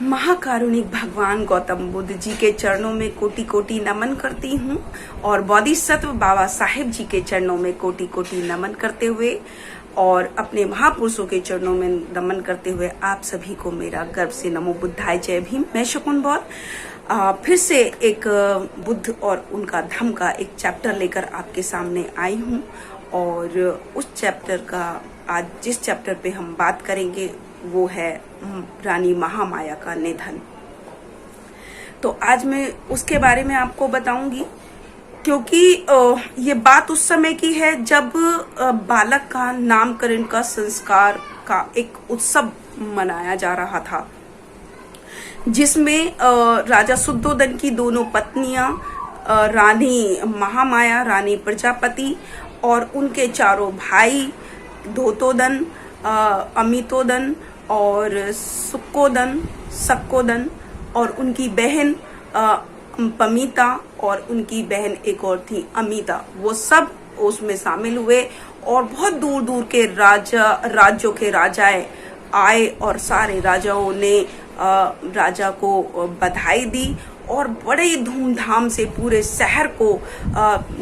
महाकारुणिक भगवान गौतम बुद्ध जी के चरणों में कोटि कोटि नमन करती हूँ और बोधिसत्व बाबा साहेब जी के चरणों में कोटि कोटि नमन करते हुए और अपने महापुरुषों के चरणों में नमन करते हुए आप सभी को मेरा गर्व से नमो बुद्धाय जय भीम। मैं शकुन बौर फिर से एक बुद्ध और उनका धम्म का एक चैप्टर लेकर आपके सामने आई हूँ और उस चैप्टर का आज जिस चैप्टर पे हम बात करेंगे वो है रानी महामाया का निधन। तो आज मैं उसके बारे में आपको बताऊंगी क्योंकि ये बात उस समय की है जब बालक का नामकरण का संस्कार का एक उत्सव मनाया जा रहा था, जिसमें राजा शुद्धोधन की दोनों पत्नियां रानी महामाया, रानी प्रजापति और उनके चारों भाई धोतोदन, अमितोदन और सुक्कोदन, सक्कोदन और उनकी बहन पमीता और उनकी बहन एक और थी अमिता, वो सब उसमें शामिल हुए और बहुत दूर दूर के राज्यों के राजाएं आए और सारे राजाओं ने राजा को बधाई दी और बड़े ही धूमधाम से पूरे शहर को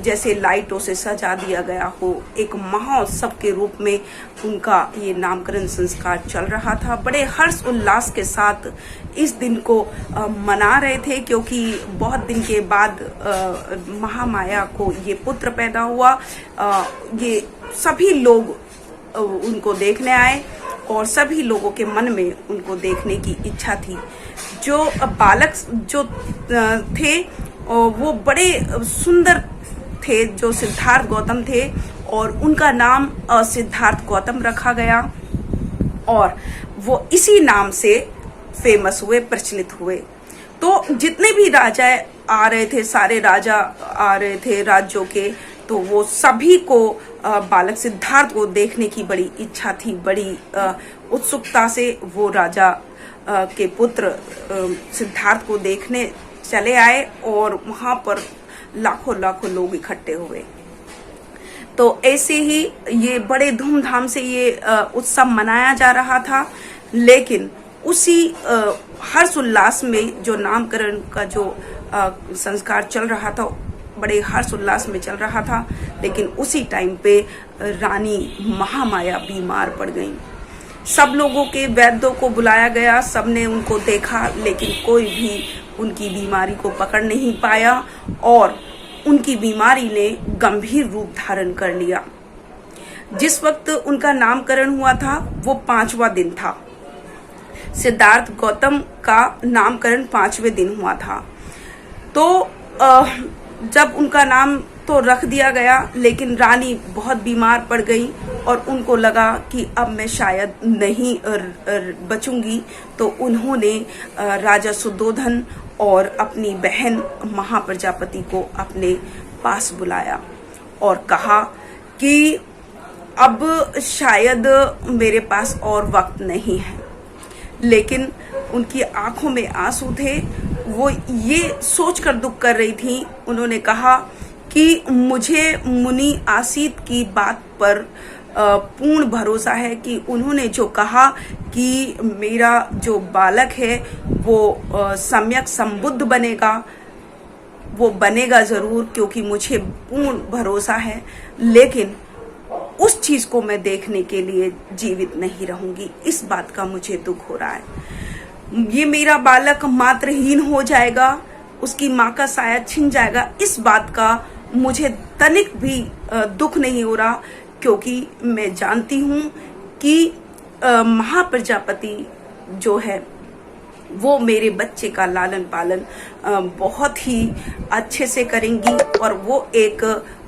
जैसे लाइटों से सजा दिया गया हो, एक महोत्सव के रूप में उनका ये नामकरण संस्कार चल रहा था। बड़े हर्ष उल्लास के साथ इस दिन को मना रहे थे क्योंकि बहुत दिन के बाद महामाया को ये पुत्र पैदा हुआ। ये सभी लोग उनको देखने आए और सभी लोगों के मन में उनको देखने की इच्छा थी। जो बालक जो थे वो बड़े सुंदर थे, जो सिद्धार्थ गौतम थे और उनका नाम सिद्धार्थ गौतम रखा गया और वो इसी नाम से फेमस हुए, प्रचलित हुए। तो जितने भी राजा आ रहे थे, सारे राजा आ रहे थे राज्यों के, तो वो सभी को बालक सिद्धार्थ को देखने की बड़ी इच्छा थी। बड़ी उत्सुकता से वो राजा के पुत्र सिद्धार्थ को देखने चले आए और वहां पर लाखों लाखों लोग इकट्ठे हुए। तो ऐसे ही ये बड़े धूमधाम से ये उत्सव मनाया जा रहा था, लेकिन उसी हर्ष उल्लास में जो नामकरण का जो संस्कार चल रहा था, बड़े हर्ष उल्लास में चल रहा था, लेकिन उसी टाइम पे रानी महामाया बीमार पड़ गई। सब लोगों के वैद्यों को बुलाया गया, सबने उनको देखा, लेकिन कोई भी उनकी बीमारी को पकड़ नहीं पाया और उनकी बीमारी ने गंभीर रूप धारण कर लिया। जिस वक्त उनका नामकरण हुआ था वो 5वां दिन था। सिद्धार्थ गौतम का नामकरण 5वें दिन हुआ था। तो जब उनका नाम तो रख दिया गया, लेकिन रानी बहुत बीमार पड़ गई और उनको लगा कि अब मैं शायद नहीं बचूंगी। तो उन्होंने राजा शुद्धोधन और अपनी बहन महाप्रजापति को अपने पास बुलाया और कहा कि अब शायद मेरे पास और वक्त नहीं है। लेकिन उनकी आंखों में आंसू थे, वो ये सोचकर दुख कर रही थी। उन्होंने कहा कि मुझे मुनि आसित की बात पर पूर्ण भरोसा है कि उन्होंने जो कहा कि मेरा जो बालक है वो सम्यक संबुद्ध बनेगा, वो बनेगा जरूर, क्योंकि मुझे पूर्ण भरोसा है। लेकिन उस चीज को मैं देखने के लिए जीवित नहीं रहूंगी, इस बात का मुझे दुख हो रहा है। ये मेरा बालक मातृहीन हो जाएगा, उसकी माँ का साया छिन जाएगा, इस बात का मुझे तनिक भी दुख नहीं हो रहा, क्योंकि मैं जानती हूँ कि महाप्रजापति जो है वो मेरे बच्चे का लालन पालन बहुत ही अच्छे से करेंगी और वो एक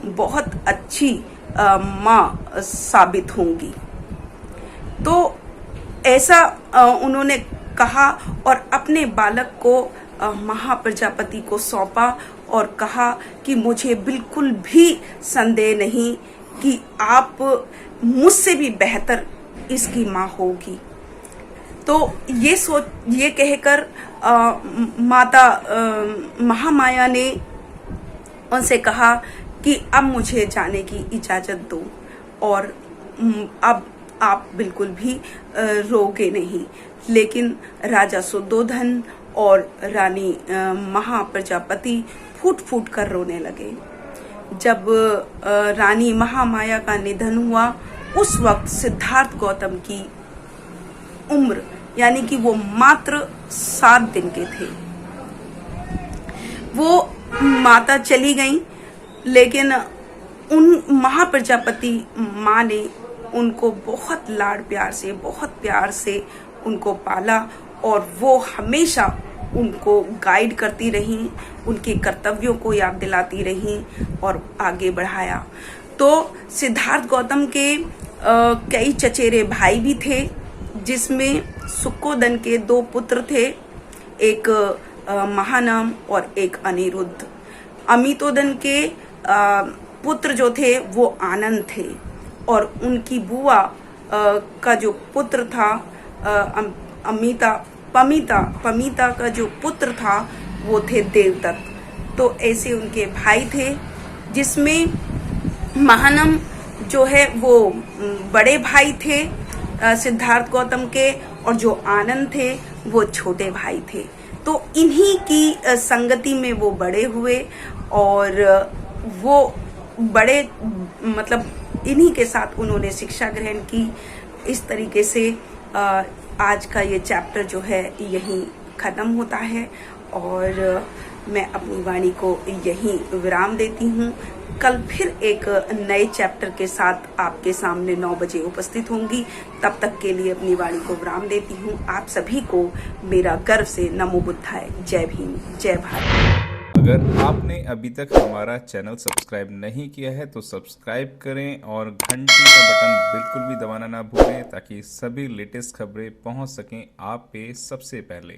बहुत अच्छी माँ साबित होंगी। तो ऐसा उन्होंने कहा और अपने बालक को महाप्रजापति को सौंपा और कहा कि मुझे बिल्कुल भी संदेह नहीं कि आप मुझसे भी बेहतर इसकी माँ होगी। तो ये कहकर माता महामाया ने उनसे कहा कि अब मुझे जाने की इजाजत दो और अब आप बिल्कुल भी रोगे नहीं। लेकिन राजा सुद्धोधन और रानी महाप्रजापति फूट फूट कर रोने लगे। जब रानी महामाया का निधन हुआ, उस वक्त सिद्धार्थ गौतम की उम्र यानी कि वो मात्र 7 दिन के थे। वो माता चली गई, लेकिन उन महाप्रजापति माँ ने उनको बहुत लाड़ प्यार से, बहुत प्यार से उनको पाला और वो हमेशा उनको गाइड करती रहीं, उनके कर्तव्यों को याद दिलाती रहीं और आगे बढ़ाया। तो सिद्धार्थ गौतम के कई चचेरे भाई भी थे, जिसमें सुक्कोदन के 2 पुत्र थे, एक महानाम और एक अनिरुद्ध। अमितोदन के पुत्र जो थे वो आनंद थे, और उनकी बुआ का जो पुत्र था पमिता का जो पुत्र था वो थे देवदत्त। तो ऐसे उनके भाई थे, जिसमें महानम जो है वो बड़े भाई थे सिद्धार्थ गौतम के, और जो आनंद थे वो छोटे भाई थे। तो इन्हीं की संगति में वो बड़े हुए, और वो बड़े मतलब इन्हीं के साथ उन्होंने शिक्षा ग्रहण की। इस तरीके से आज का ये चैप्टर जो है यहीं ख़त्म होता है, और मैं अपनी वाणी को यहीं विराम देती हूँ। कल फिर एक नए चैप्टर के साथ आपके सामने 9 बजे उपस्थित होंगी। तब तक के लिए अपनी वाणी को विराम देती हूँ। आप सभी को मेरा गर्व से नमो बुद्धाय। जय भीम, जय भारत। अगर आपने अभी तक हमारा चैनल सब्सक्राइब नहीं किया है तो सब्सक्राइब करें और घंटी का बटन बिल्कुल भी दबाना ना भूलें, ताकि सभी लेटेस्ट खबरें पहुंच सकें आप पे सबसे पहले।